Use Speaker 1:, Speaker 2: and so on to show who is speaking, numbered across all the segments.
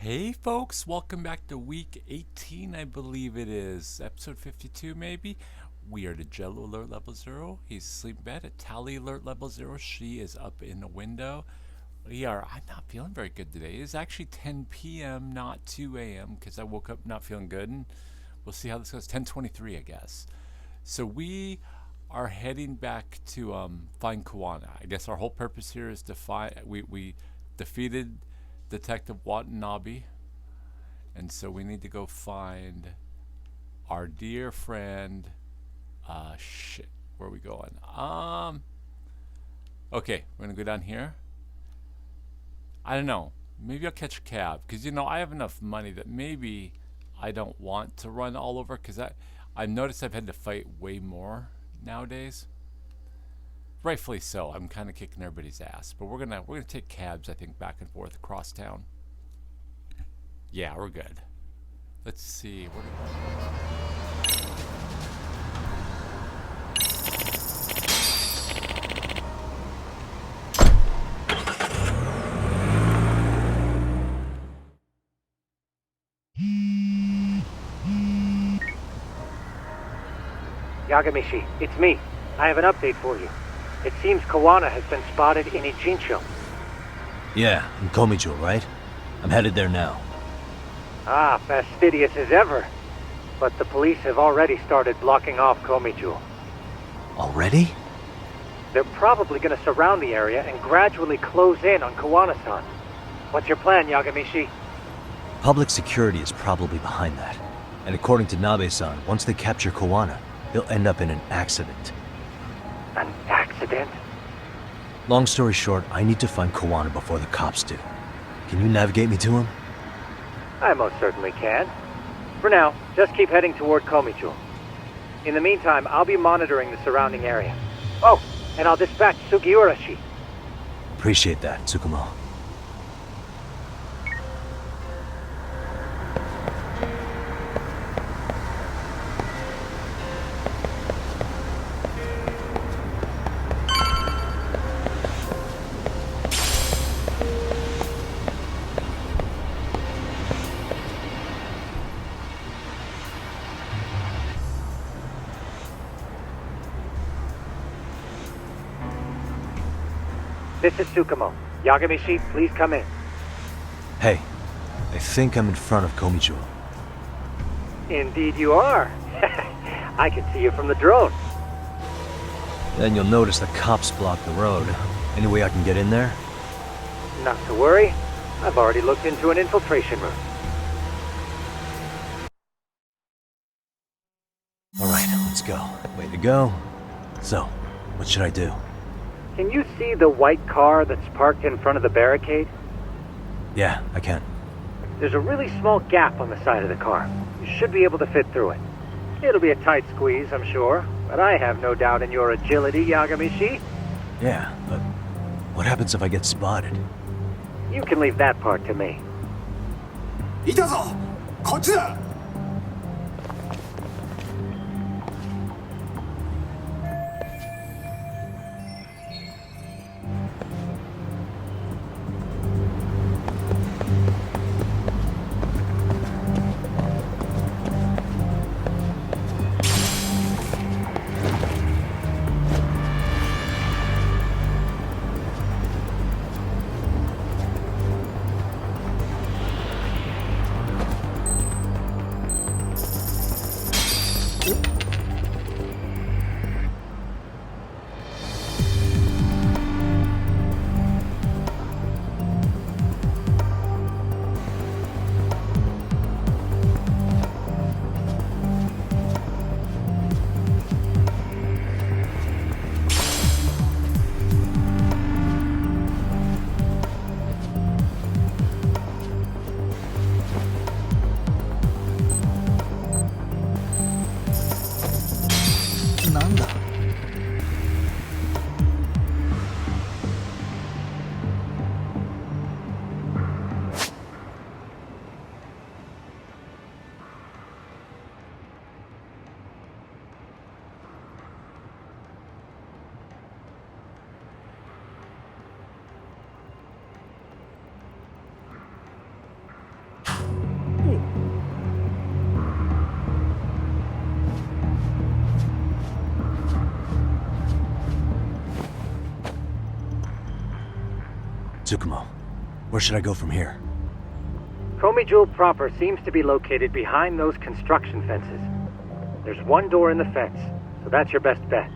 Speaker 1: Hey folks, welcome back to week 18, I believe it is. Episode 52 maybe. We are to Jello alert level 0. He's asleep in bed at Tally alert level 0. She is up in the window. I'm not feeling very good today. It's actually 10 p.m., not 2 a.m. because I woke up not feeling good, and we'll see how this goes. 10:23, I guess. So we are heading back to find Kawana. I guess our whole purpose here is to find. We defeated Detective Watanabe, and so we need to go find our dear friend. Where are we going? Okay, we're gonna go down here. I don't know. Maybe I'll catch a cab because I have enough money that maybe I don't want to run all over because I've noticed I've had to fight way more nowadays. Rightfully so. I'm kind of kicking everybody's ass, but we're gonna take cabs, I think, back and forth across town. Yeah, we're good. Let's see.
Speaker 2: Yagamishi, it's me. I have an update for you. It seems Kawana has been spotted in Ijincho.
Speaker 3: Yeah, in Komijo, right? I'm headed there now.
Speaker 2: Ah, fastidious as ever. But the police have already started blocking off Komijo.
Speaker 3: Already?
Speaker 2: They're probably going to surround the area and gradually close in on Kawana-san. What's your plan, Yagamishi?
Speaker 3: Public security is probably behind that. And according to Nabe-san, once they capture Kawana, they'll end up in an accident.
Speaker 2: An accident?
Speaker 3: Long story short, I need to find Kawana before the cops do. Can you navigate me to him?
Speaker 2: I most certainly can. For now, just keep heading toward Komijo. In the meantime, I'll be monitoring the surrounding area. Oh, and I'll dispatch Sugiurashi.
Speaker 3: Appreciate that, Tsukumo.
Speaker 2: This is Tsukumo. Yagamishi, please come in.
Speaker 3: Hey, I think I'm in front of Komijo.
Speaker 2: Indeed you are. I can see you from the drone.
Speaker 3: Then you'll notice the cops block the road. Any way I can get in there?
Speaker 2: Not to worry. I've already looked into an infiltration route.
Speaker 3: Alright, let's go. Way to go. So, what should I do?
Speaker 2: Can you see the white car that's parked in front of the barricade?
Speaker 3: Yeah, I can.
Speaker 2: There's a really small gap on the side of the car. You should be able to fit through it. It'll be a tight squeeze, I'm sure, but I have no doubt in your agility, Yagamishi.
Speaker 3: Yeah, but what happens if I get spotted?
Speaker 2: You can leave that part to me.
Speaker 4: いたぞこっちだ
Speaker 3: Tsukumo, where should I go from here?
Speaker 2: Komi Jewel proper seems to be located behind those construction fences. There's one door in the fence, so that's your best bet.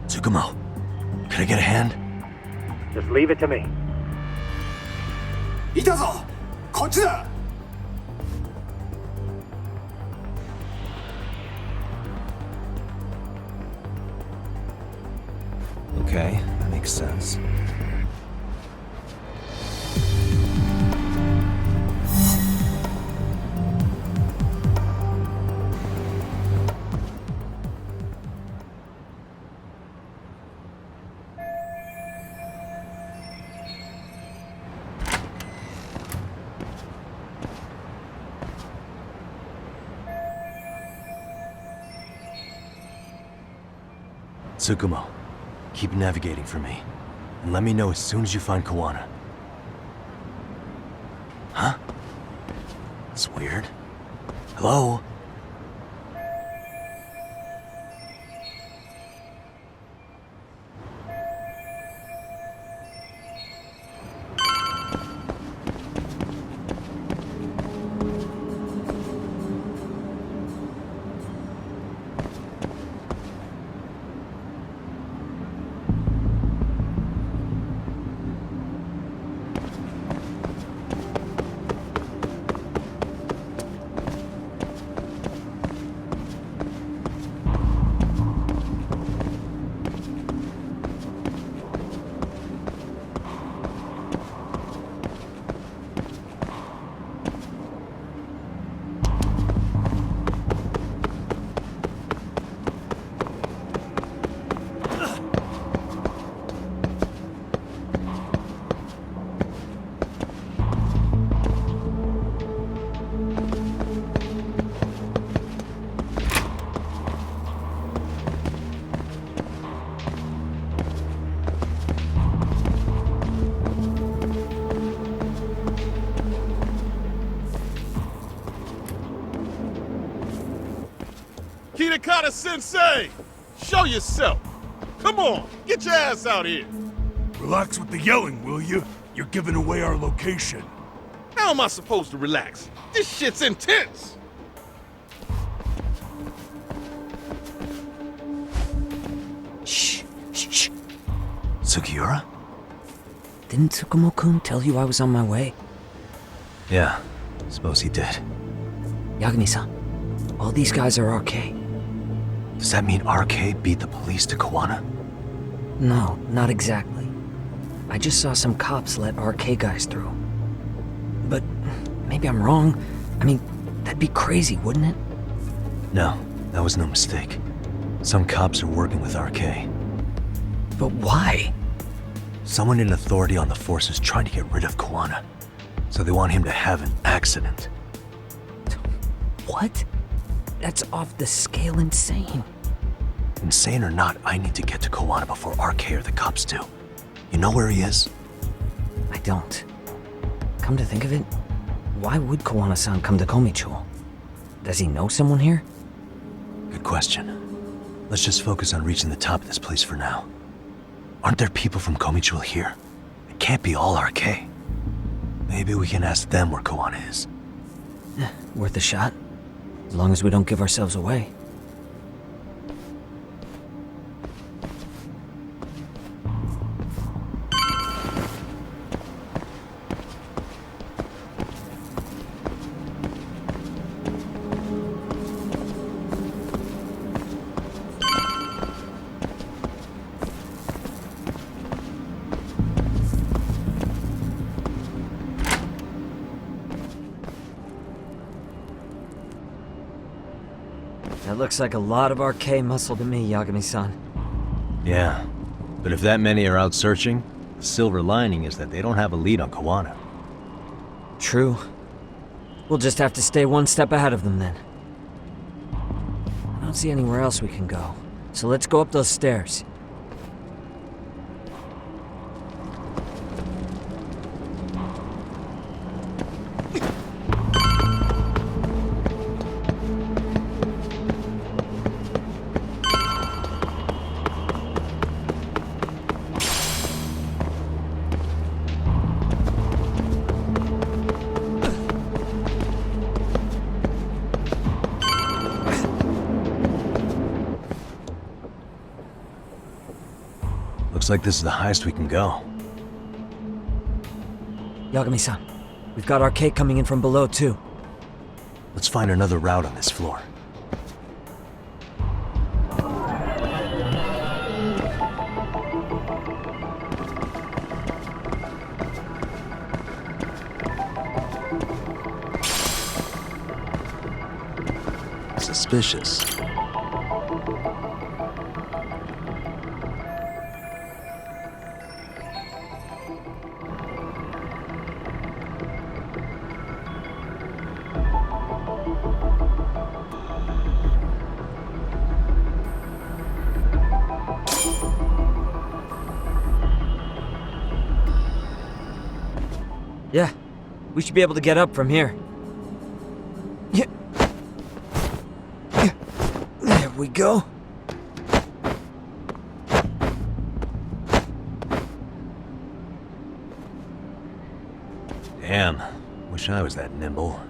Speaker 3: Tsukumo, can I get a hand?
Speaker 2: Just leave it to me.
Speaker 4: いたぞこっちだ
Speaker 3: Okay, that makes sense. Tsukumo, keep navigating for me. And let me know as soon as you find Kawana. Huh? That's weird. Hello?
Speaker 5: Sensei! Show yourself! Come on, get your ass out here!
Speaker 6: Relax with the yelling, will you? You're giving away our location.
Speaker 5: How am I supposed to relax? This shit's intense!
Speaker 7: Shh, shh, shh.
Speaker 3: Sugiura?
Speaker 7: Didn't Tsukumo-kun tell you I was on my way?
Speaker 3: Yeah, suppose he did.
Speaker 7: Yagami-san, all these guys are RK.
Speaker 3: Does that mean RK beat the police to Kawana?
Speaker 7: No, not exactly. I just saw some cops let RK guys through. But maybe I'm wrong. I mean, that'd be crazy, wouldn't it?
Speaker 3: No, that was no mistake. Some cops are working with RK.
Speaker 7: But why?
Speaker 3: Someone in authority on the force is trying to get rid of Kawana. So they want him to have an accident.
Speaker 7: What? That's off the scale insane.
Speaker 3: Insane or not, I need to get to Kawana before RK or the cops do. You know where he is?
Speaker 7: I don't. Come to think of it, why would Kawana-san come to Komichou? Does he know someone here?
Speaker 3: Good question. Let's just focus on reaching the top of this place for now. Aren't there people from Komichou here? It can't be all RK. Maybe we can ask them where Kawana is.
Speaker 7: Worth a shot. As long as we don't give ourselves away. That looks like a lot of RK muscle to me, Yagami-san.
Speaker 3: Yeah, but if that many are out searching, the silver lining is that they don't have a lead on Kawana.
Speaker 7: True. We'll just have to stay one step ahead of them then. I don't see anywhere else we can go, so let's go up those stairs.
Speaker 3: Looks like this is the highest we can go.
Speaker 7: Yagami-san, we've got arcade coming in from below too.
Speaker 3: Let's find another route on this floor. Suspicious.
Speaker 7: Yeah, we should be able to get up from here. Yeah. There we go.
Speaker 3: Damn, wish I was that nimble.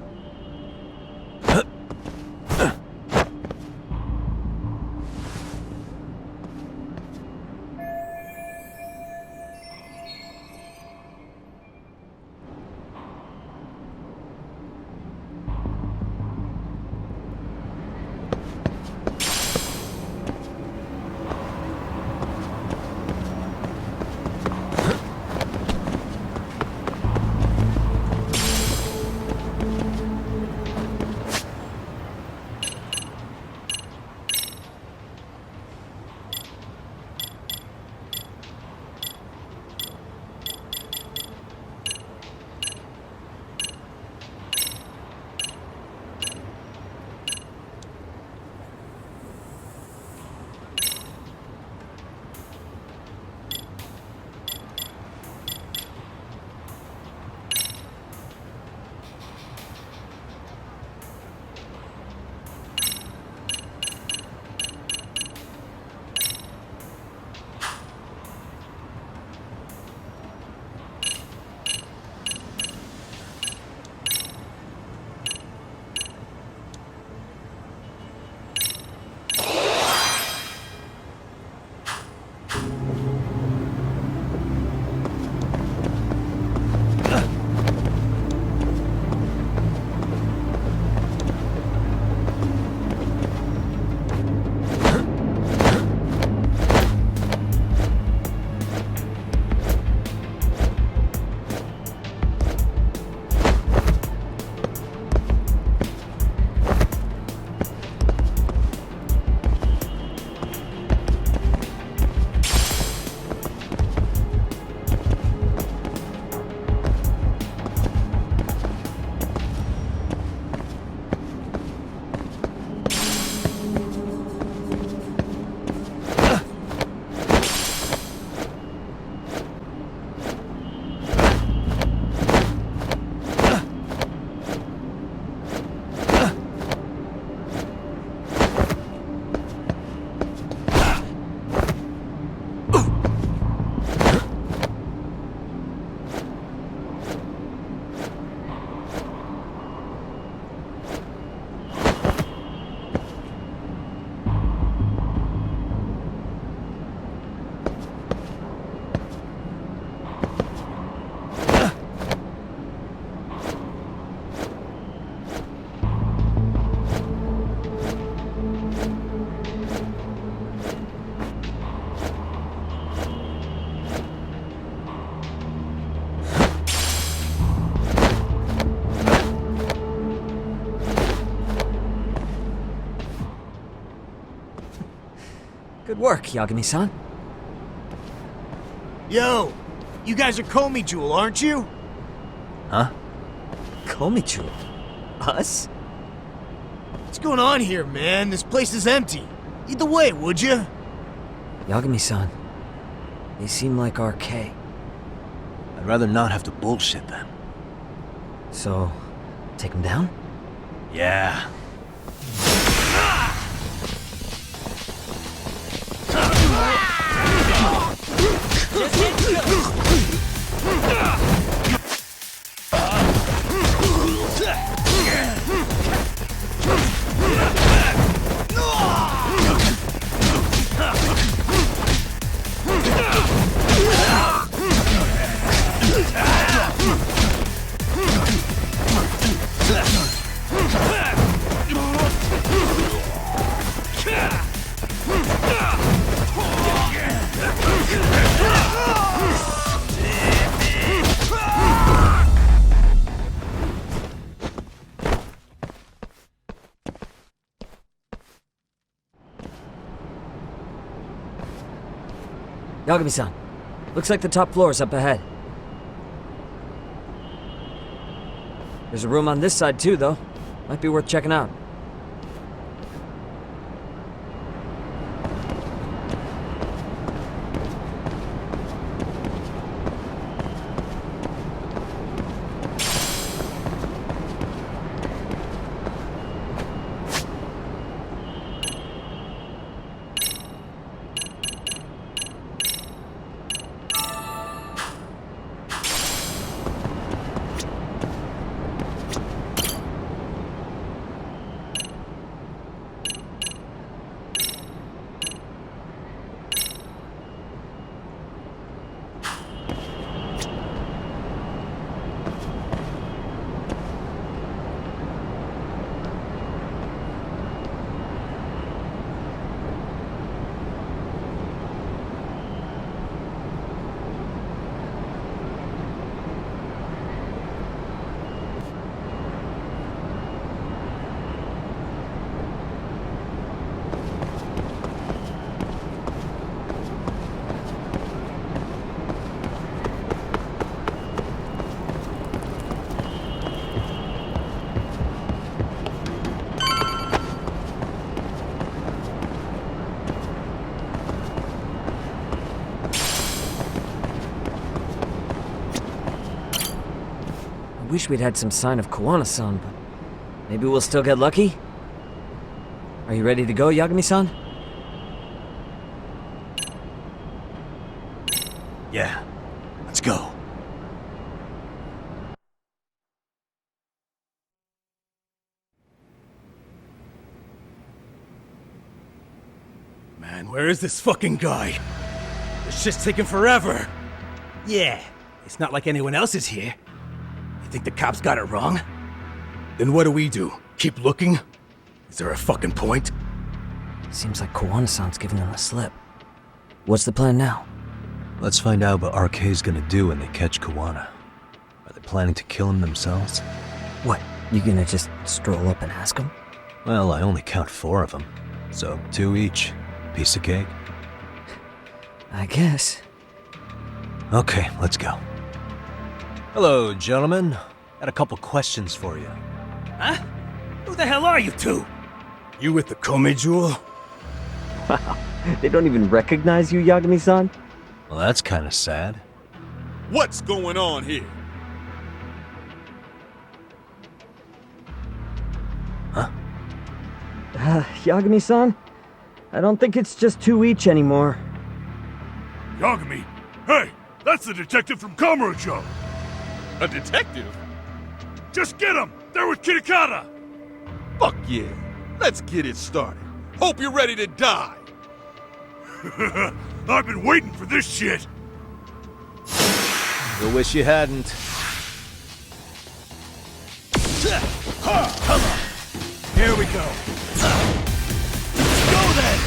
Speaker 7: Good work, Yagami-san.
Speaker 8: Yo, you guys are Komi Jewel, aren't you?
Speaker 3: Huh?
Speaker 7: Komichu? Us?
Speaker 6: What's going on here, man? This place is empty. Lead the way, would you?
Speaker 7: Yagami-san, they seem like RK.
Speaker 3: I'd rather not have to bullshit them.
Speaker 7: So, take them down?
Speaker 3: Yeah.
Speaker 7: Yagami-san, looks like the top floor is up ahead. There's a room on this side too, though. Might be worth checking out. I wish we'd had some sign of Kawana-san, but maybe we'll still get lucky? Are you ready to go, Yagami-san?
Speaker 3: Yeah. Let's go.
Speaker 6: Man, where is this fucking guy? This shit's taking forever. Yeah, it's not like anyone else is here. You think the cops got it wrong? Then what do? Keep looking? Is there a fucking point?
Speaker 7: Seems like Kawana-san's giving them the slip. What's the plan now?
Speaker 3: Let's find out what RK's gonna do when they catch Kawana. Are they planning to kill him themselves?
Speaker 7: What, you gonna just stroll up and ask them?
Speaker 3: Well, I only count 4 of them. So 2 each. Piece of cake.
Speaker 7: I guess.
Speaker 3: Okay, let's go. Hello, gentlemen. Got a couple questions for you.
Speaker 6: Huh? Who the hell are you two? You with the Kome Jewel?
Speaker 7: Wow, they don't even recognize you, Yagami-san?
Speaker 3: Well, that's kind of sad.
Speaker 5: What's going on here?
Speaker 7: Yagami-san? I don't think it's just 2 each anymore.
Speaker 6: Yagami? Hey, that's the detective from Kamurocho!
Speaker 5: A detective?
Speaker 6: Just get him! They're with Kitakata!
Speaker 5: Fuck yeah. Let's get it started. Hope you're ready to die.
Speaker 6: I've been waiting for this shit!
Speaker 3: You'll wish you hadn't.
Speaker 6: Here we go. Let's go then!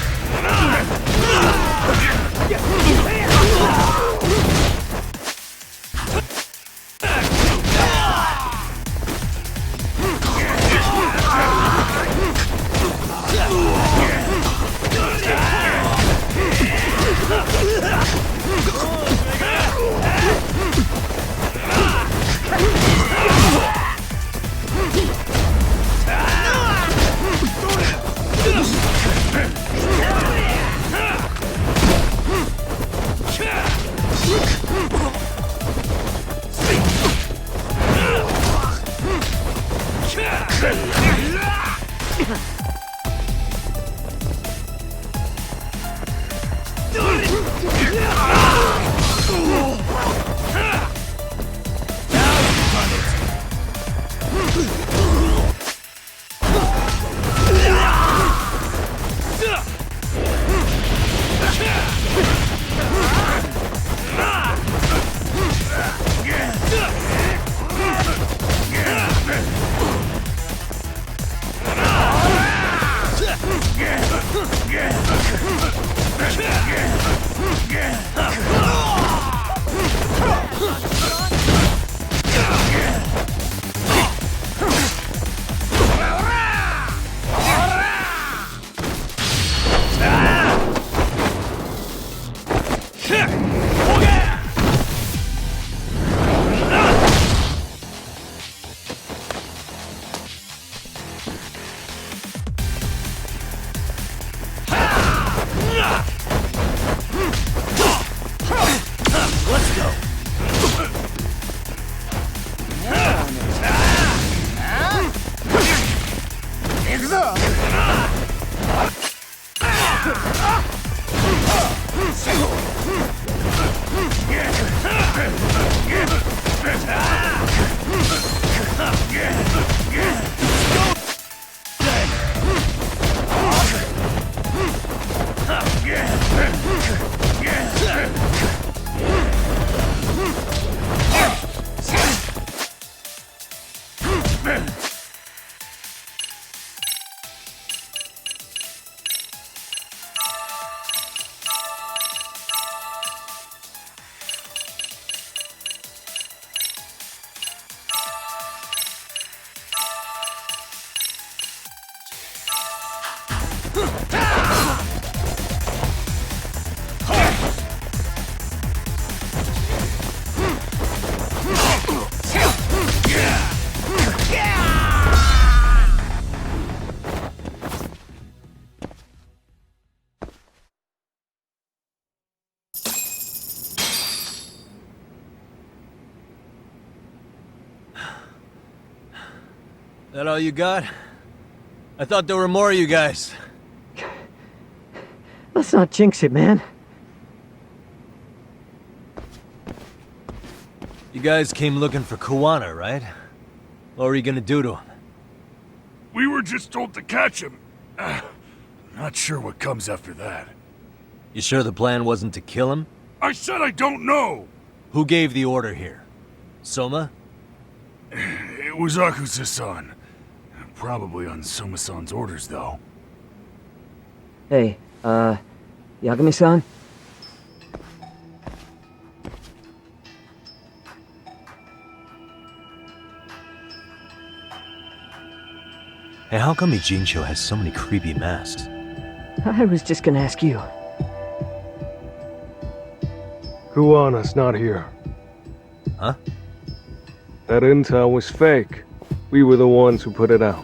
Speaker 3: That all you got? I thought there were more of you guys.
Speaker 7: Let's not jinx it, man.
Speaker 3: You guys came looking for Kuwana, right? What were you gonna do to him?
Speaker 4: We were just told to catch him. Not sure what comes after that.
Speaker 3: You sure the plan wasn't to kill him?
Speaker 4: I said I don't know!
Speaker 3: Who gave the order here? Soma?
Speaker 4: It was Akusa-san. Probably on Soma-san's orders, though.
Speaker 7: Hey, Yagami-san?
Speaker 3: Hey, how come Ijincho has so many creepy masks?
Speaker 7: I was just gonna ask you.
Speaker 8: Kuwana's not here.
Speaker 3: Huh?
Speaker 8: That intel was fake. We were the ones who put it out.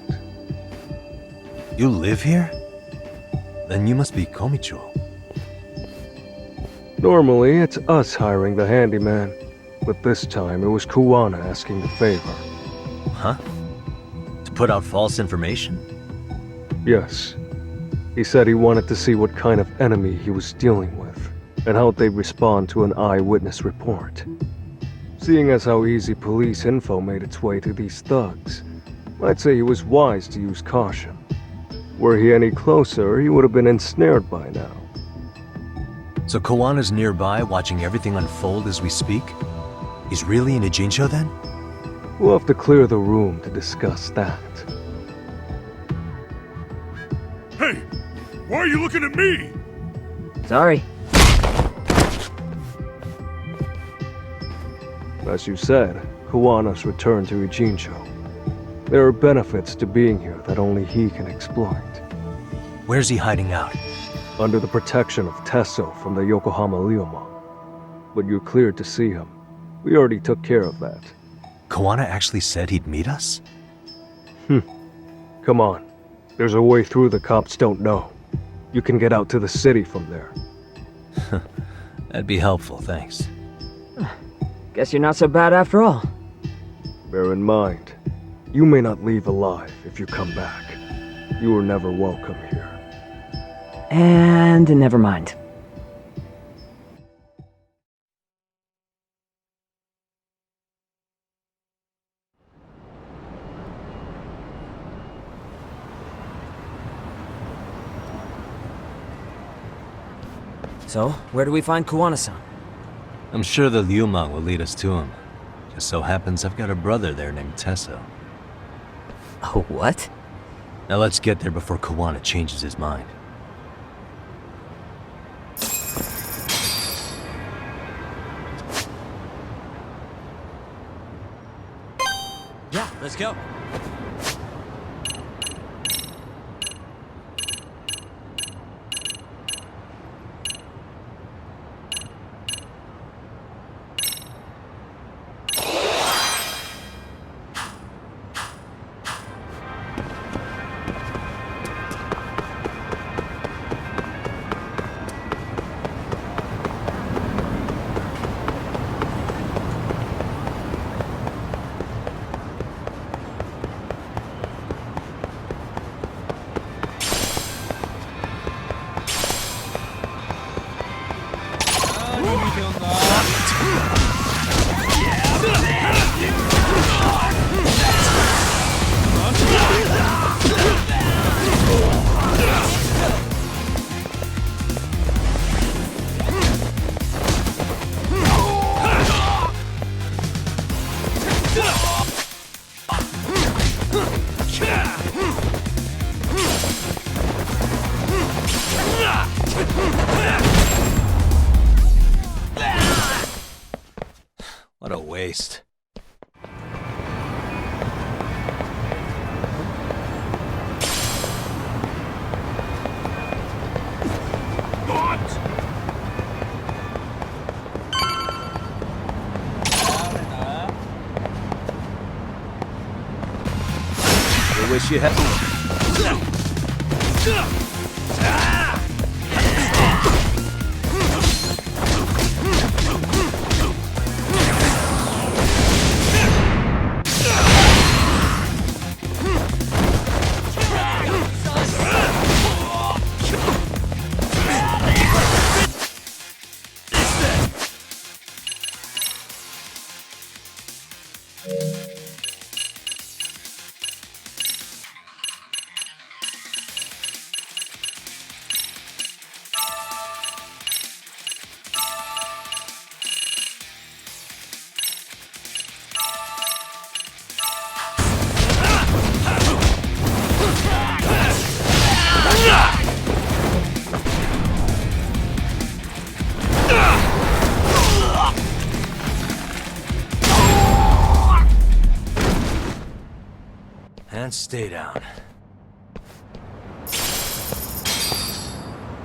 Speaker 3: You live here? Then you must be Komicho.
Speaker 8: Normally, it's us hiring the handyman, but this time it was Kuwana asking the favor.
Speaker 3: Huh? To put out false information?
Speaker 8: Yes. He said he wanted to see what kind of enemy he was dealing with, and how they'd respond to an eyewitness report. Seeing as how easy police info made its way to these thugs, I'd say he was wise to use caution. Were he any closer, he would have been ensnared by now.
Speaker 3: So Kawana's nearby, watching everything unfold as we speak? He's really in Ijincho then?
Speaker 8: We'll have to clear the room to discuss that.
Speaker 4: Hey! Why are you looking at me?
Speaker 7: Sorry.
Speaker 8: As you said, Kuwana's returned to Ijincho. There are benefits to being here that only he can exploit.
Speaker 3: Where's he hiding out?
Speaker 8: Under the protection of Tesso from the Yokohama Ryoma. But you're cleared to see him. We already took care of that.
Speaker 3: Kawana actually said he'd meet us?
Speaker 8: Come on. There's a way through the cops don't know. You can get out to the city from there.
Speaker 3: That'd be helpful, thanks.
Speaker 7: Guess you're not so bad after all.
Speaker 8: Bear in mind, you may not leave alive if you come back. You were never welcome here.
Speaker 7: And never mind. So, where do we find Kuwana-san?
Speaker 3: I'm sure the Liumang will lead us to him. Just so happens I've got a brother there named Tesso.
Speaker 7: Oh, what?
Speaker 3: Now let's get there before Kawana changes his mind.
Speaker 6: Yeah, let's go.
Speaker 3: What a waste. I wish you had. And stay down.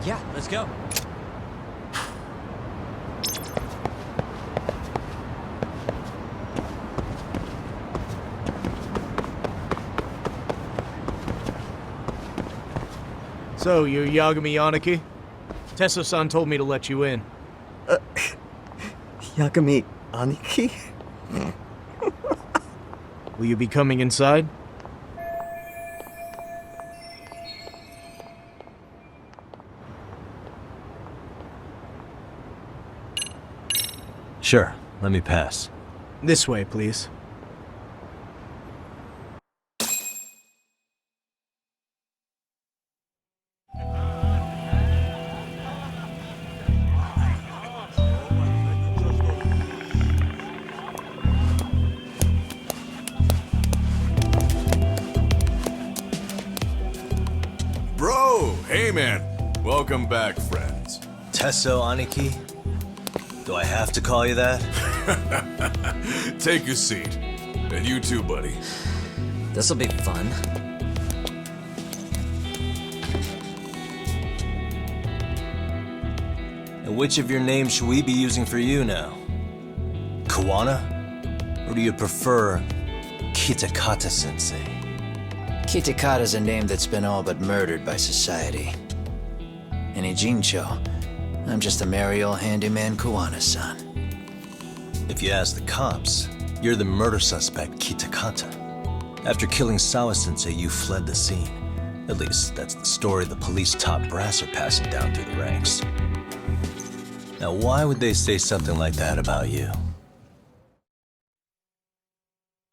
Speaker 7: Yeah, let's go.
Speaker 9: So, you're Yagami Yaniki? Tesso-san told me to let you in.
Speaker 10: Yagami Aniki?
Speaker 9: Will you be coming inside?
Speaker 3: Sure, let me pass.
Speaker 9: This way, please.
Speaker 5: Bro, hey man. Welcome back, friends.
Speaker 3: Tesso Aniki? Do I have to call you that?
Speaker 5: Take your seat. And you too, buddy.
Speaker 7: This'll be fun.
Speaker 3: And which of your names should we be using for you now? Kawana? Or do you prefer Kitakata-sensei?
Speaker 11: Kitakata's a name that's been all but murdered by society. In Ijincho, I'm just a merry old handyman Kawana-san.
Speaker 3: If you ask the cops, you're the murder suspect Kitakata. After killing Sawa-sensei, you fled the scene. At least, that's the story the police top brass are passing down through the ranks. Now, why would they say something like that about you?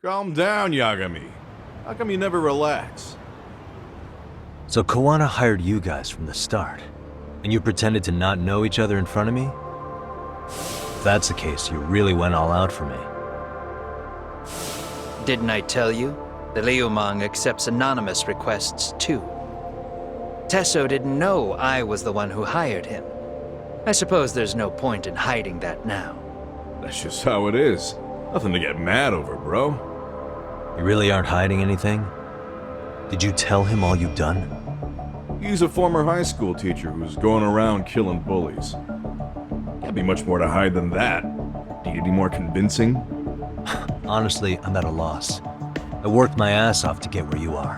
Speaker 5: Calm down, Yagami. How come you never relax?
Speaker 3: So Kawana hired you guys from the start, and you pretended to not know each other in front of me? If that's the case, you really went all out for me.
Speaker 11: Didn't I tell you? The Liumang accepts anonymous requests too. Tesso didn't know I was the one who hired him. I suppose there's no point in hiding that now.
Speaker 5: That's just how it is. Nothing to get mad over, bro.
Speaker 3: You really aren't hiding anything? Did you tell him all you've done?
Speaker 5: He's a former high school teacher who's going around killing bullies. Can't be much more to hide than that. Need any more convincing?
Speaker 3: Honestly, I'm at a loss. I worked my ass off to get where you are.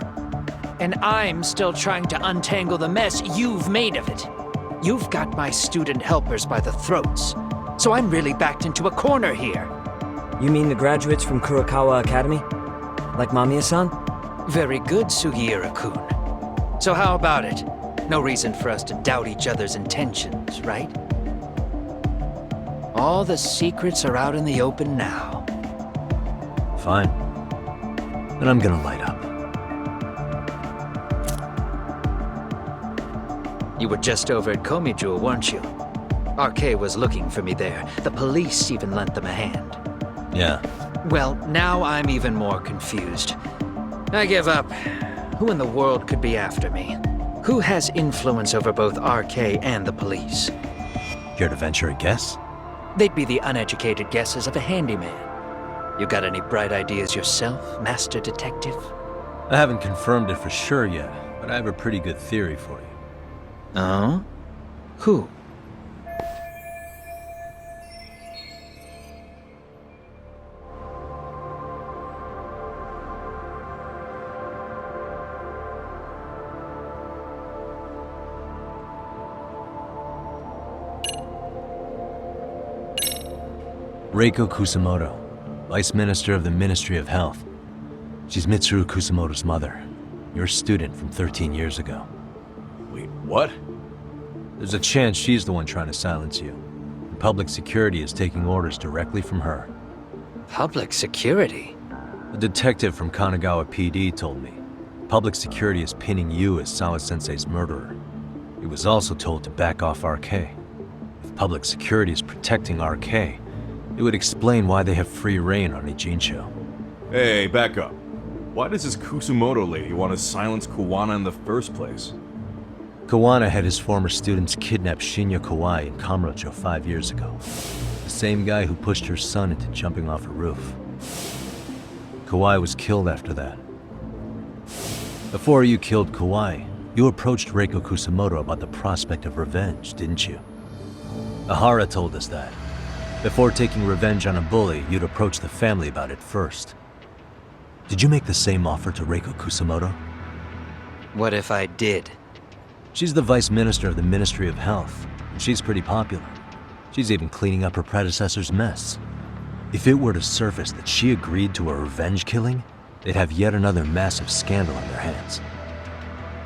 Speaker 11: And I'm still trying to untangle the mess you've made of it. You've got my student helpers by the throats, so I'm really backed into a corner here.
Speaker 7: You mean the graduates from Kurokawa Academy? Like Mamiya-san?
Speaker 11: Very good, Sugiura-kun. So how about it? No reason for us to doubt each other's intentions, right? All the secrets are out in the open now.
Speaker 3: Fine. Then I'm gonna light up.
Speaker 11: You were just over at Komijul, weren't you? RK was looking for me there. The police even lent them a hand.
Speaker 3: Yeah.
Speaker 11: Well, now I'm even more confused. I give up. Who in the world could be after me? Who has influence over both RK and the police?
Speaker 3: Care to venture a guess?
Speaker 11: They'd be the uneducated guesses of a handyman. You got any bright ideas yourself, Master Detective?
Speaker 3: I haven't confirmed it for sure yet, but I have a pretty good theory for you.
Speaker 11: Oh? Who?
Speaker 3: Reiko Kusamoto, Vice Minister of the Ministry of Health. She's Mitsuru Kusamoto's mother, your student from 13 years ago.
Speaker 5: Wait, what?
Speaker 3: There's a chance she's the one trying to silence you. And public security is taking orders directly from her.
Speaker 11: Public security?
Speaker 3: A detective from Kanagawa PD told me. Public security is pinning you as Sawa-sensei's murderer. He was also told to back off RK. If public security is protecting RK, it would explain why they have free reign on Ijincho.
Speaker 5: Hey, back up. Why does this Kusumoto lady want to silence Kawana in the first place?
Speaker 3: Kawana had his former students kidnap Shinya Kawai in Kamurocho 5 years ago. The same guy who pushed her son into jumping off a roof. Kawai was killed after that. Before you killed Kauai, you approached Reiko Kusamoto about the prospect of revenge, didn't you? Ahara told us that. Before taking revenge on a bully, you'd approach the family about it first. Did you make the same offer to Reiko Kusamoto?
Speaker 11: What if I did?
Speaker 3: She's the vice minister of the Ministry of Health, and she's pretty popular. She's even cleaning up her predecessor's mess. If it were to surface that she agreed to a revenge killing, they'd have yet another massive scandal on their hands.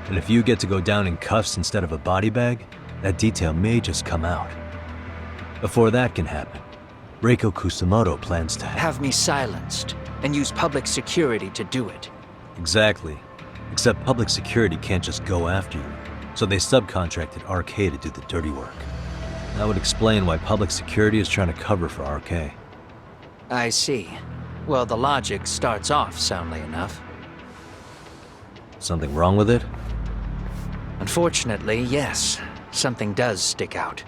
Speaker 3: And if you get to go down in cuffs instead of a body bag, that detail may just come out. Before that can happen, Reiko Kusamoto plans to
Speaker 11: Have me silenced and use public security to do it.
Speaker 3: Exactly. Except public security can't just go after you, so they subcontracted RK to do the dirty work. That would explain why public security is trying to cover for RK.
Speaker 11: I see. Well, the logic starts off soundly enough.
Speaker 3: Something wrong with it?
Speaker 11: Unfortunately, yes. Something does stick out.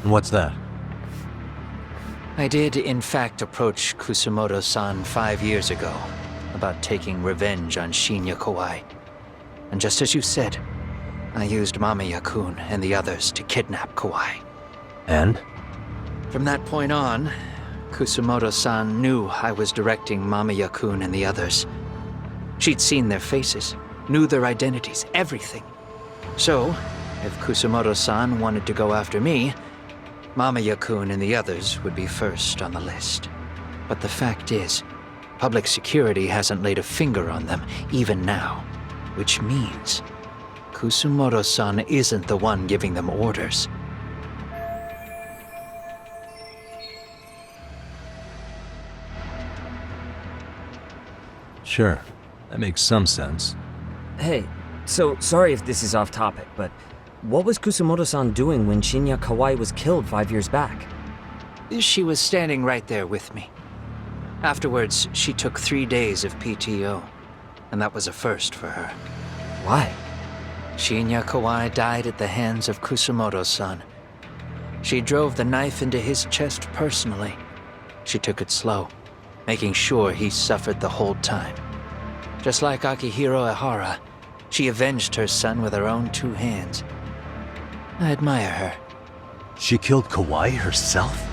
Speaker 3: And what's that?
Speaker 11: I did, in fact, approach Kusamoto-san 5 years ago about taking revenge on Shinya Kauai. And just as you said, I used Mamiya-kun and the others to kidnap Kauai.
Speaker 3: And?
Speaker 11: From that point on, Kusamoto-san knew I was directing Mamiya-kun and the others. She'd seen their faces, knew their identities, everything. So, if Kusamoto-san wanted to go after me, Mamiya-kun and the others would be first on the list. But the fact is, public security hasn't laid a finger on them, even now. Which means, Kusamoto-san isn't the one giving them orders.
Speaker 3: Sure, that makes some sense.
Speaker 7: Hey, so sorry if this is off topic, but what was Kusamoto-san doing when Shinya Kauai was killed 5 years back?
Speaker 11: She was standing right there with me. Afterwards, she took 3 days of PTO, and that was a first for her.
Speaker 7: Why?
Speaker 11: Shinya Kauai died at the hands of Kusamoto-san. She drove the knife into his chest personally. She took it slow, making sure he suffered the whole time. Just like Akihiro Ehara, she avenged her son with her own 2 hands. I admire her.
Speaker 3: She killed Kauai herself?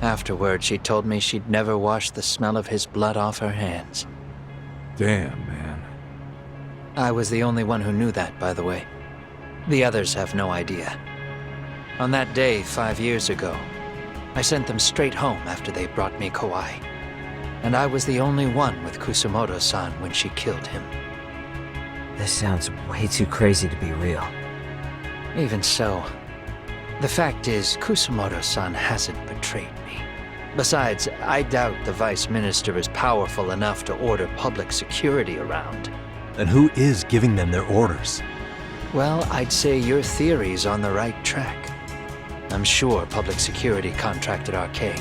Speaker 11: Afterward, she told me she'd never wash the smell of his blood off her hands.
Speaker 5: Damn, man.
Speaker 11: I was the only one who knew that, by the way. The others have no idea. On that day 5 years ago, I sent them straight home after they brought me Kauai. And I was the only one with Kusamoto-san when she killed him.
Speaker 7: This sounds way too crazy to be real.
Speaker 11: Even so, the fact is Kusamoto-san hasn't betrayed me. Besides, I doubt the Vice Minister is powerful enough to order public security around.
Speaker 3: Then who is giving them their orders?
Speaker 11: Well, I'd say your theory's on the right track. I'm sure public security contracted RK.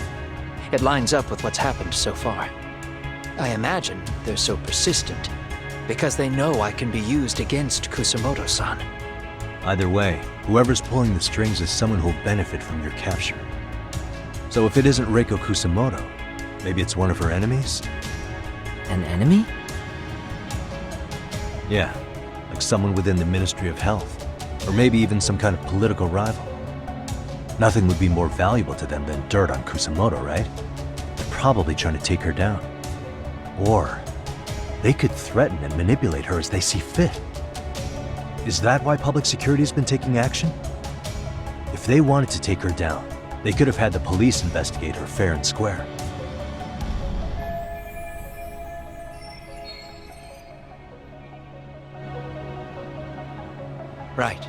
Speaker 11: It lines up with what's happened so far. I imagine they're so persistent because they know I can be used against Kusamoto-san.
Speaker 3: Either way, whoever's pulling the strings is someone who'll benefit from your capture. So if it isn't Reiko Kusamoto, maybe it's one of her enemies?
Speaker 7: An enemy?
Speaker 3: Yeah, like someone within the Ministry of Health, or maybe even some kind of political rival. Nothing would be more valuable to them than dirt on Kusamoto, right? They're probably trying to take her down. Or they could threaten and manipulate her as they see fit. Is that why public security's been taking action? If they wanted to take her down, they could have had the police investigate her fair and square.
Speaker 11: Right.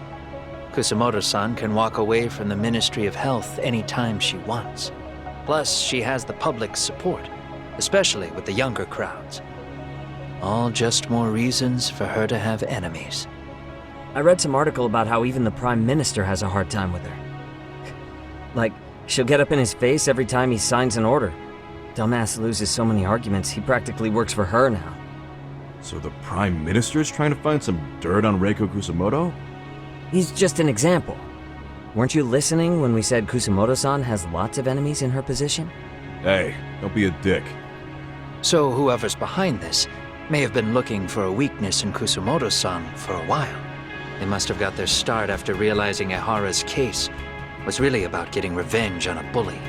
Speaker 11: Kusamoto-san can walk away from the Ministry of Health anytime she wants. Plus, she has the public's support, especially with the younger crowds. All just more reasons for her to have enemies.
Speaker 7: I read some article about how even the Prime Minister has a hard time with her. Like, she'll get up in his face every time he signs an order. Dumbass loses so many arguments, he practically works for her now.
Speaker 5: So the Prime Minister's trying to find some dirt on Reiko Kusamoto?
Speaker 7: He's just an example. Weren't you listening when we said Kusamoto-san has lots of enemies in her position?
Speaker 5: Hey, don't be a dick.
Speaker 11: So whoever's behind this may have been looking for a weakness in Kusamoto-san for a while. They must have got their start after realizing Ehara's case was really about getting revenge on a bully.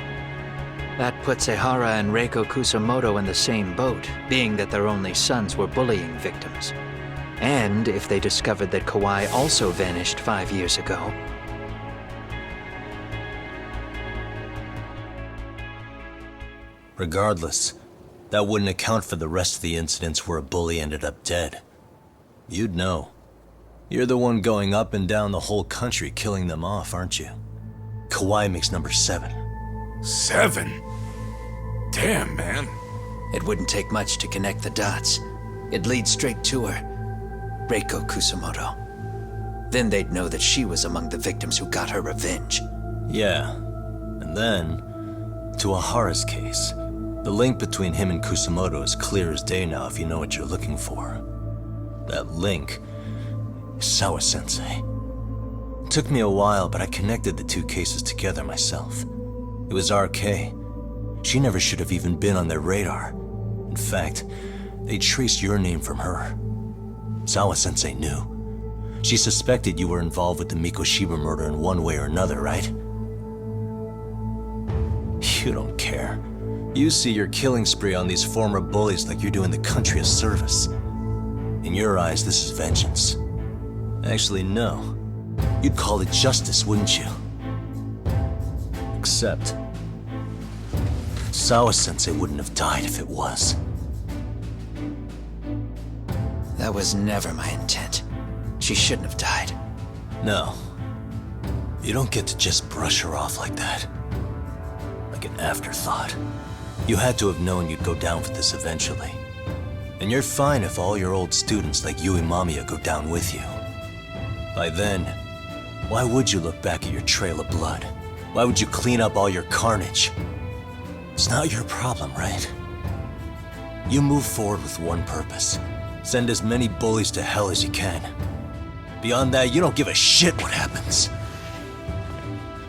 Speaker 11: That puts Ehara and Reiko Kusamoto in the same boat, being that their only sons were bullying victims. And if they discovered that Kawai also vanished 5 years ago,
Speaker 3: Regardless, that wouldn't account for the rest of the incidents where a bully ended up dead. You'd know. You're the one going up and down the whole country killing them off, aren't you? Kawai makes number 7.
Speaker 4: 7? Damn, man.
Speaker 11: it wouldn't take much to connect the dots. It'd lead straight to her, Reiko Kusamoto. Then they'd know that she was among the victims who got her revenge.
Speaker 3: Yeah, and then, to Ahara's case, the link between him and Kusamoto is clear as day now if you know what you're looking for. That link is Sawa-sensei. It took me a while, but I connected the two cases together myself. It was RK. She never should have even been on their radar. In fact, they traced your name from her. Sawa-sensei knew. She suspected you were involved with the Mikoshiba murder in one way or another, right? You don't care. You see your killing spree on these former bullies like you're doing the country a service. In your eyes, this is vengeance. Actually, no. You'd call it justice, wouldn't you? Except, Sawa-sensei wouldn't have died if it was.
Speaker 11: That was never my intent. She shouldn't have died.
Speaker 3: No. You don't get to just brush her off like that. Like an afterthought. You had to have known you'd go down for this eventually. And you're fine if all your old students like Yui Mamiya go down with you. By then, why would you look back at your trail of blood? Why would you clean up all your carnage? It's not your problem, right? You move forward with one purpose. Send as many bullies to hell as you can. Beyond that, you don't give a shit what happens.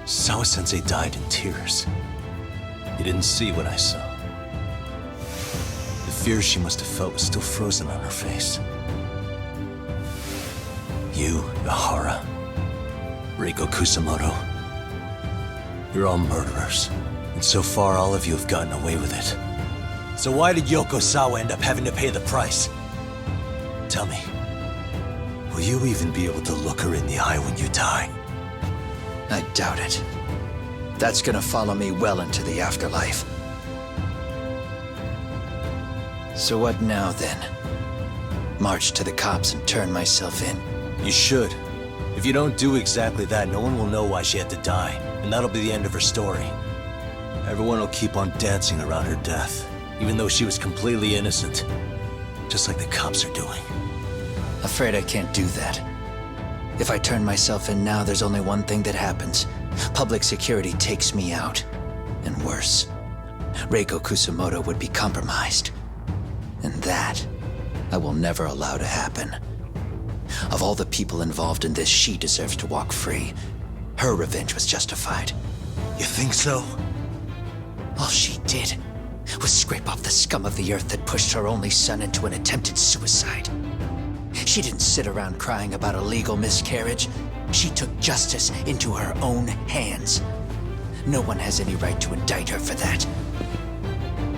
Speaker 3: Sawa-sensei died in tears. You didn't see what I saw. The fear she must have felt was still frozen on her face. You, Ehara, Reiko Kusamoto, you're all murderers. And so far, all of you have gotten away with it. So why did Yoko Sawa end up having to pay the price? Tell me, will you even be able to look her in the eye when you die?
Speaker 11: I doubt it. That's gonna follow me well into the afterlife. So what now, then? March to the cops and turn myself in?
Speaker 3: You should. If you don't do exactly that, no one will know why she had to die, and that'll be the end of her story. Everyone will keep on dancing around her death, even though she was completely innocent. Just like the cops are doing.
Speaker 11: Afraid I can't do that. If I turn myself in now, there's only one thing that happens. Public security takes me out. And worse, Reiko Kusamoto would be compromised. And that, I will never allow to happen. Of all the people involved in this, she deserves to walk free. Her revenge was justified.
Speaker 3: You think so?
Speaker 11: All she did was scrape off the scum of the earth that pushed her only son into an attempted suicide. She didn't sit around crying about a legal miscarriage. She took justice into her own hands. No one has any right to indict her for that.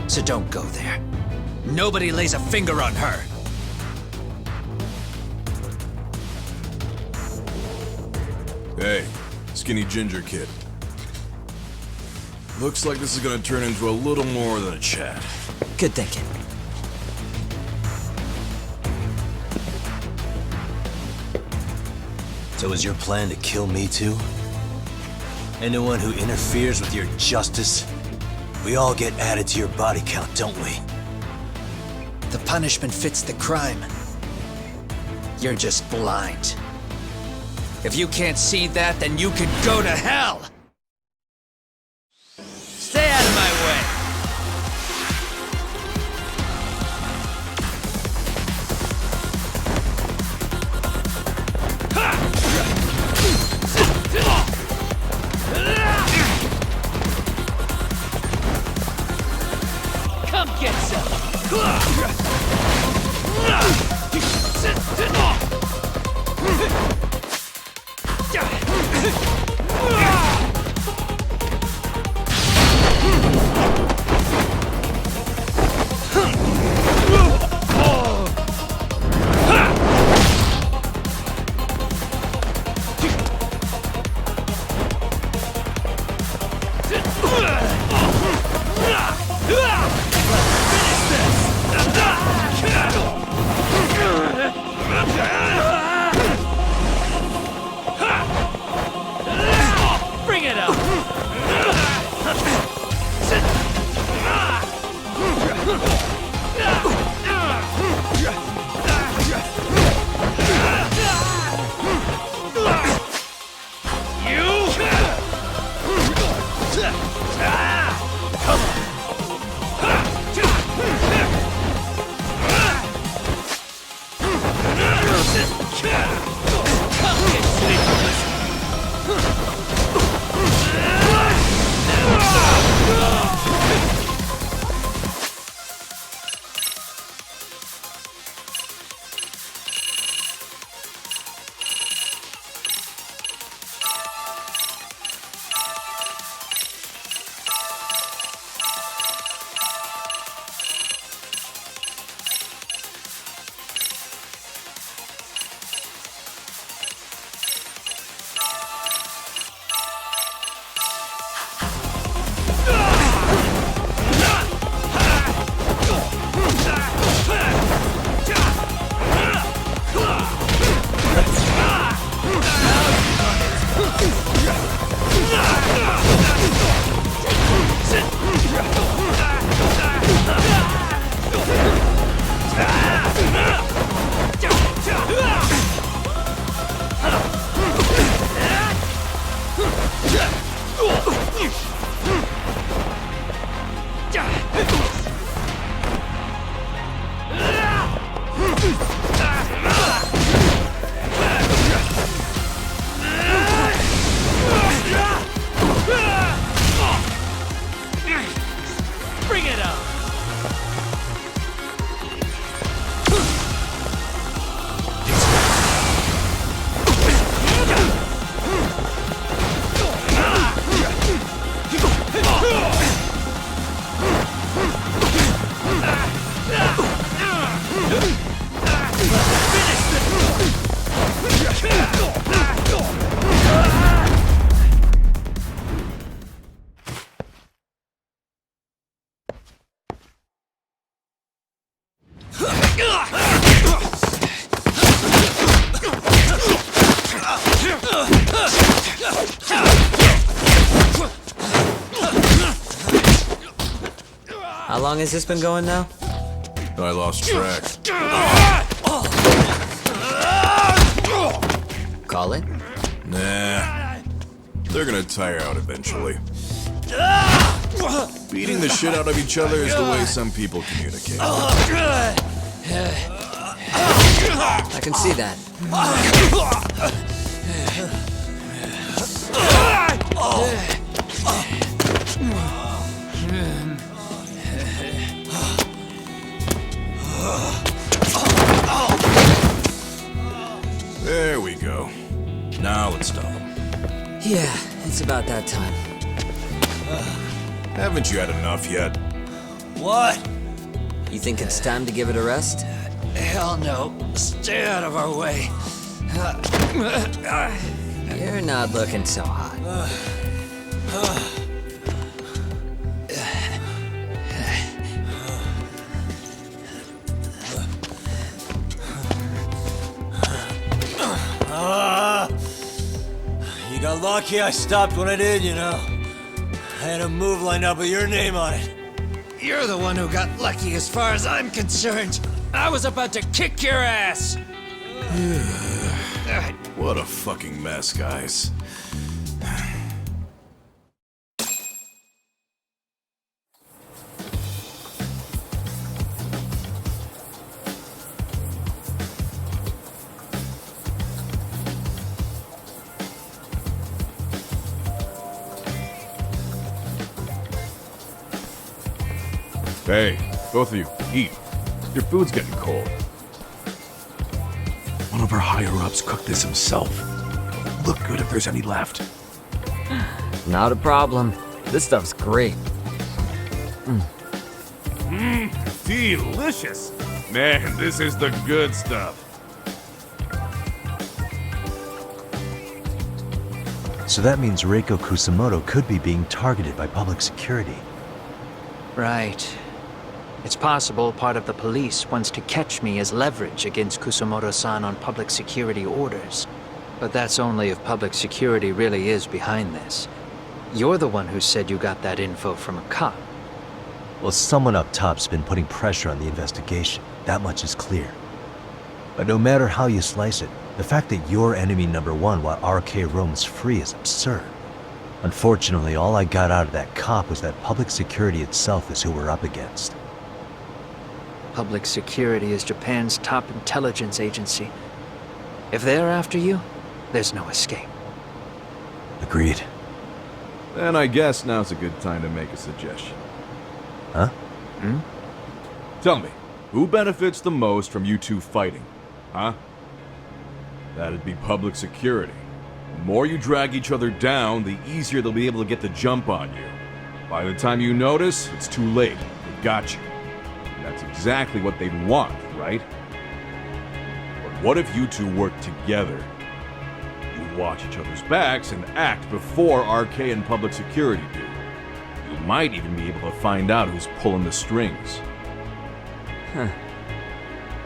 Speaker 11: So don't go there. Nobody lays a finger on her.
Speaker 5: Hey, skinny ginger kid. Looks like this is gonna turn into a little more than a chat.
Speaker 7: Good thinking.
Speaker 3: So is your plan to kill me too? Anyone who interferes with your justice, we all get added to your body count, don't we?
Speaker 11: The punishment fits the crime. You're just blind. If you can't see that, then you can go to hell! Stay out of my way!
Speaker 9: Bring it up! Bring it up!
Speaker 7: How long has this been going now?
Speaker 5: I lost track.
Speaker 7: Call it?
Speaker 5: Nah. They're gonna tire out eventually. Beating the shit out of each other is the way some people communicate.
Speaker 7: I can see that.
Speaker 5: There we go. Now let's stop them.
Speaker 7: Yeah, it's about that time.
Speaker 5: Haven't you had enough yet?
Speaker 9: What?
Speaker 7: You think it's time to give it a rest?
Speaker 11: Hell no. Stay out of our way.
Speaker 7: You're not looking so hot.
Speaker 6: You got lucky I stopped when I did, you know. I had a move lined up with your name on it.
Speaker 11: You're the one who got lucky as far as I'm concerned. I was about to kick your ass.
Speaker 5: What a fucking mess, guys. Hey, both of you, eat. Your food's getting cold.
Speaker 3: One of our higher-ups cooked this himself.
Speaker 5: look good if there's any left.
Speaker 7: Not a problem. This stuff's great.
Speaker 5: Delicious! Man, this is the good stuff.
Speaker 3: So that means Reiko Kusamoto could be being targeted by public security.
Speaker 11: Right. It's possible part of the police wants to catch me as leverage against Kusamoto-san on public security orders. But that's only if public security really is behind this. You're the one who said you got that info from a cop.
Speaker 3: Well, someone up top's been putting pressure on the investigation. That much is clear. But no matter how you slice it, the fact that you're enemy number one while RK roams free is absurd. Unfortunately, all I got out of that cop was that public security itself is who we're up against.
Speaker 11: Public security is Japan's top intelligence agency. If they're after you, there's no escape.
Speaker 3: Agreed.
Speaker 5: Then I guess now's a good time to make a suggestion.
Speaker 3: Huh?
Speaker 5: Tell me, who benefits the most from you two fighting? Huh? That'd be public security. The more you drag each other down, the easier they'll be able to get the jump on you. By the time you notice, it's too late. They've got you. And that's exactly what they'd want, right? But what if you two work together? You watch each other's backs and act before RK and public security do. You might even be able to find out who's pulling the strings.
Speaker 7: Huh.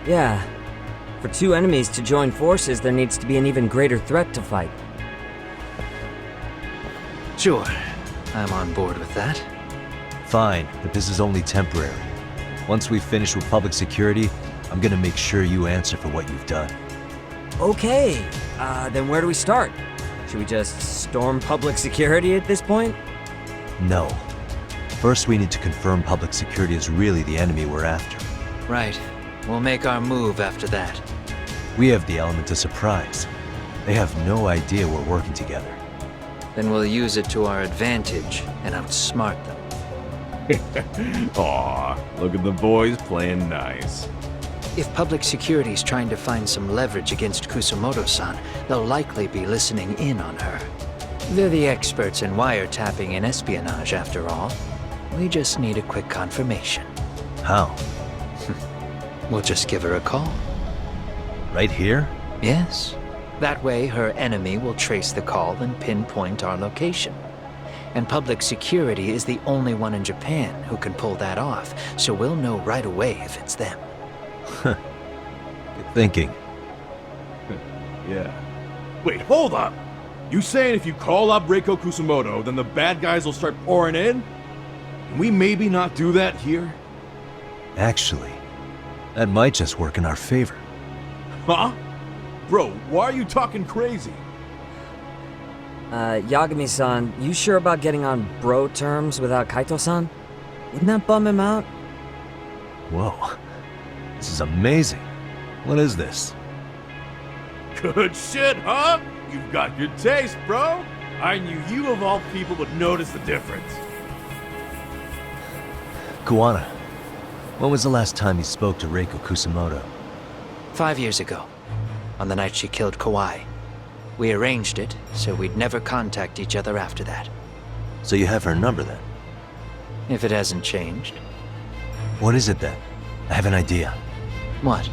Speaker 7: Yeah. For two enemies to join forces, there needs to be an even greater threat to fight.
Speaker 11: Sure, I'm on board with that.
Speaker 3: Fine, but this is only temporary. Once we finish with public security, I'm gonna make sure you answer for what you've done.
Speaker 7: Okay, then where do we start? Should we just storm public security at this point?
Speaker 3: No. First, we need to confirm public security is really the enemy we're after.
Speaker 11: Right. We'll make our move after that.
Speaker 3: We have the element of surprise. They have no idea we're working together.
Speaker 11: Then we'll use it to our advantage and outsmart them.
Speaker 5: Aw, look at the boys playing nice.
Speaker 11: If public security's trying to find some leverage against Kusamoto-san, they'll likely be listening in on her. They're the experts in wiretapping and espionage, after all. We just need a quick confirmation.
Speaker 3: How?
Speaker 11: We'll just give her a call.
Speaker 3: Right here?
Speaker 11: Yes. That way, her enemy will trace the call and pinpoint our location. And public security is the only one in Japan who can pull that off, so we'll know right away if it's them.
Speaker 3: Good thinking.
Speaker 5: Yeah. Wait, hold up! You saying if you call up Reiko Kusamoto, then the bad guys will start pouring in? Can we maybe not do that here?
Speaker 3: Actually, that might just work in our favor.
Speaker 5: Huh? Bro, why are you talking crazy?
Speaker 7: Yagami-san, you sure about getting on bro terms without Kaito-san? Wouldn't that bum him out?
Speaker 3: Whoa. This is amazing. What is this?
Speaker 5: Good shit, huh? You've got good taste, bro. I knew you of all people would notice the difference.
Speaker 3: Kuwana, when was the last time you spoke to Reiko Kusamoto?
Speaker 11: 5 years ago, on the night she killed Kawai. We arranged it, so we'd never contact each other after that.
Speaker 3: So you have her number then?
Speaker 11: If it hasn't changed.
Speaker 3: What is it then? I have an idea.
Speaker 11: What?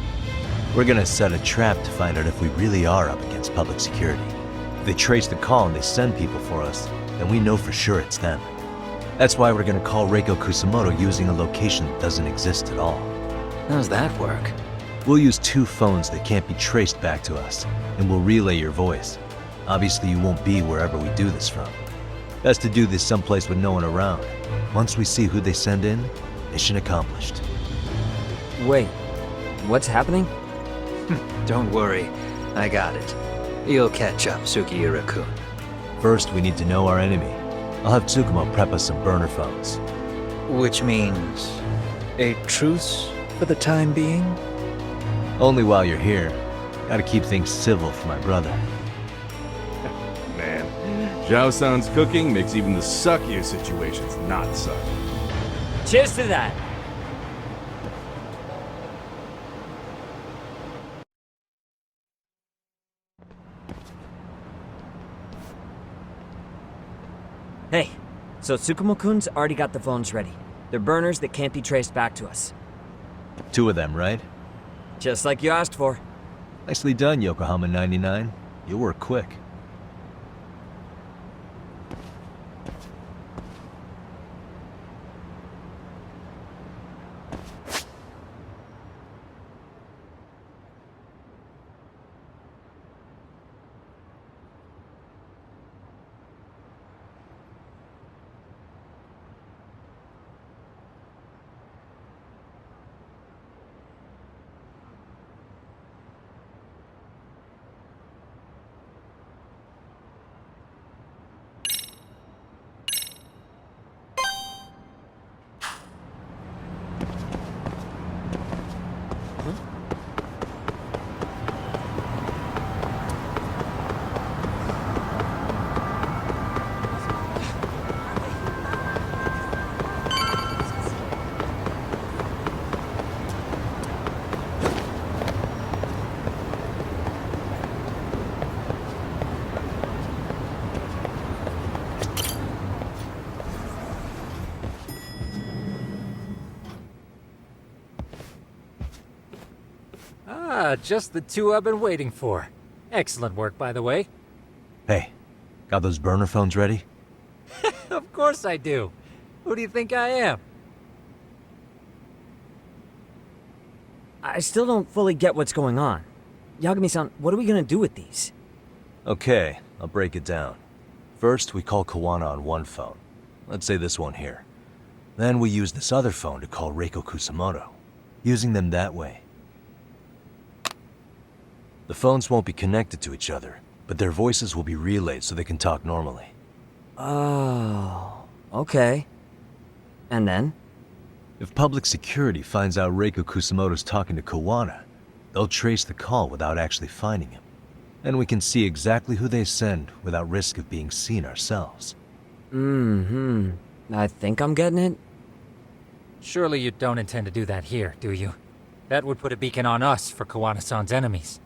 Speaker 3: We're gonna set a trap to find out if we really are up against public security. If they trace the call and they send people for us, then we know for sure it's them. That's why we're gonna call Reiko Kusamoto using a location that doesn't exist at all.
Speaker 11: How's that work?
Speaker 3: We'll use 2 phones that can't be traced back to us, and we'll relay your voice. Obviously, you won't be wherever we do this from. Best to do this someplace with no one around. Once we see who they send in, mission accomplished.
Speaker 7: Wait, what's happening?
Speaker 11: Don't worry, I got it. You'll catch up, Sugiura-kun.
Speaker 3: First, we need to know our enemy. I'll have Tsukumo prep us some burner phones.
Speaker 11: Which means a truce for the time being?
Speaker 3: Only while you're here. Gotta keep things civil for my brother.
Speaker 5: Man, Zhao-san's cooking makes even the suckiest situations not suck.
Speaker 7: Cheers to that! Hey, so Tsukumo-kun's already got the phones ready. They're burners that can't be traced back to us.
Speaker 3: 2 of them, right?
Speaker 7: Just like you asked for.
Speaker 3: Nicely done, Yokohama 99. You were quick.
Speaker 2: Ah, just the 2 I've been waiting for. Excellent work, by the way.
Speaker 3: Hey, got those burner phones ready?
Speaker 2: Of course I do. Who do you think I am?
Speaker 7: I still don't fully get what's going on. Yagami-san, what are we gonna do with these?
Speaker 3: Okay, I'll break it down. First, we call Kawana on one phone. Let's say this one here. Then we use this other phone to call Reiko Kusamoto. Using them that way. The phones won't be connected to each other, but their voices will be relayed so they can talk normally.
Speaker 7: Oh, okay. And then?
Speaker 3: If public security finds out Reiko Kusamoto's talking to Kawana, they'll trace the call without actually finding him. And we can see exactly who they send without risk of being seen ourselves.
Speaker 7: I think I'm getting it.
Speaker 2: Surely you don't intend to do that here, do you? That would put a beacon on us for Kawana-san's enemies.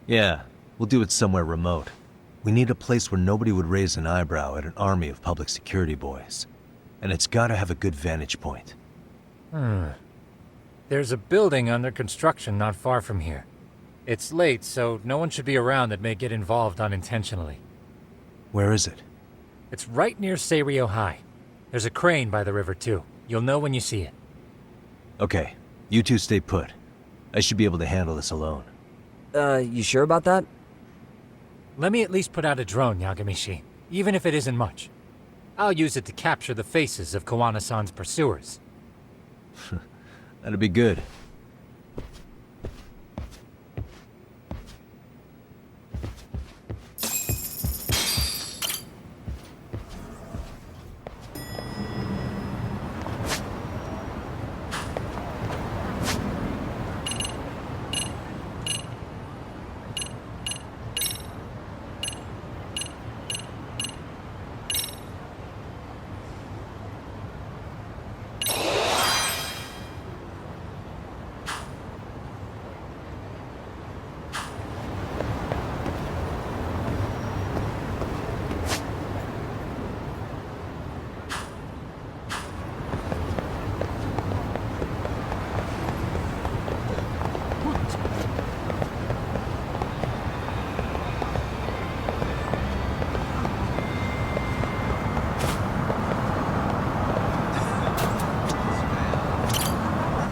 Speaker 3: Yeah, we'll do it somewhere remote. We need a place where nobody would raise an eyebrow at an army of public security boys. And it's gotta have a good vantage point.
Speaker 2: There's a building under construction not far from here. It's late, so no one should be around that may get involved unintentionally.
Speaker 3: Where is it?
Speaker 2: It's right near Seirio High. There's a crane by the river, too. You'll know when you see it.
Speaker 3: Okay, you two stay put. I should be able to handle this alone.
Speaker 7: You sure about that?
Speaker 2: Let me at least put out a drone, Yagamishi, even if it isn't much. I'll use it to capture the faces of Kawana-san's pursuers.
Speaker 3: That'd be good.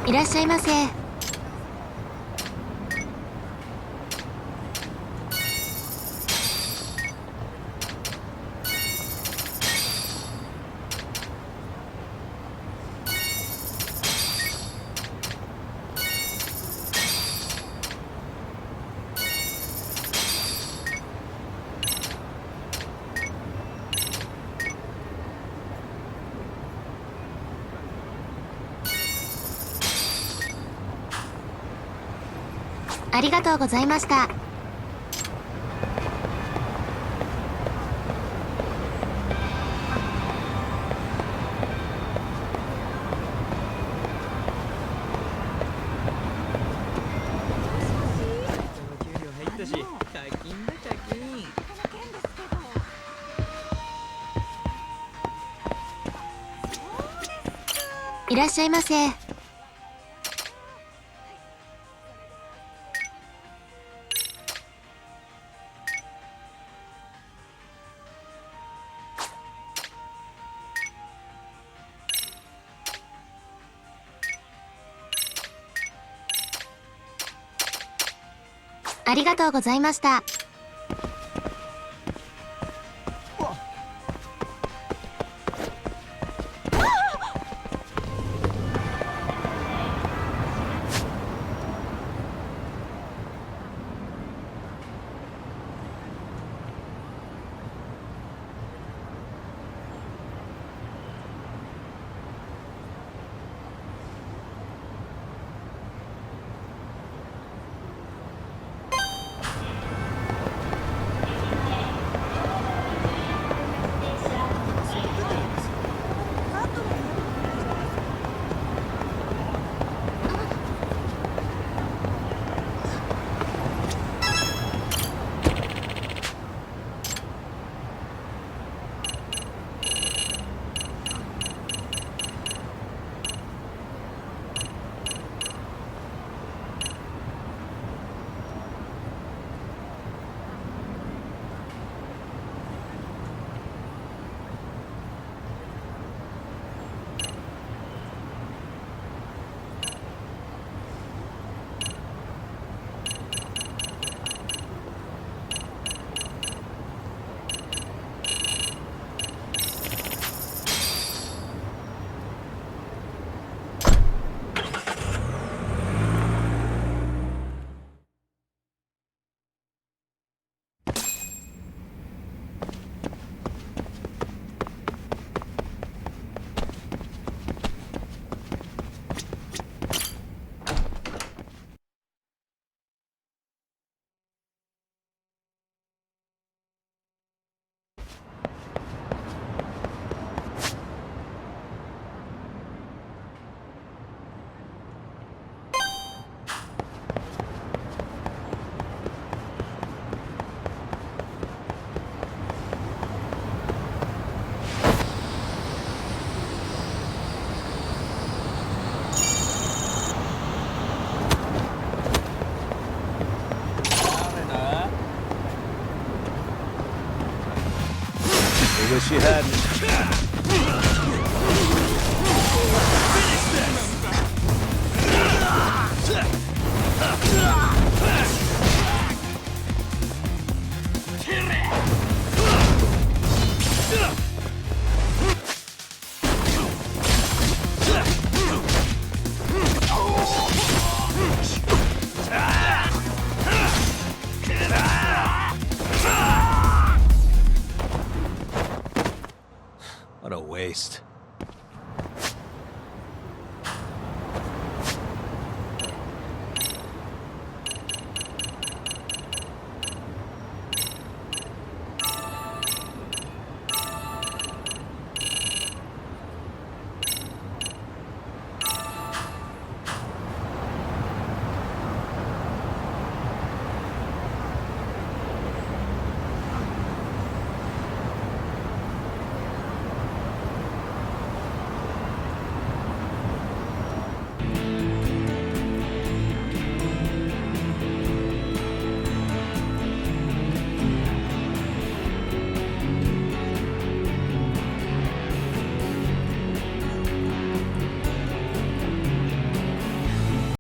Speaker 10: いらっしゃいませ。ありがとうございました。いらっしゃいませ。ありがとうございました。
Speaker 6: Wish you hadn't. What a waste.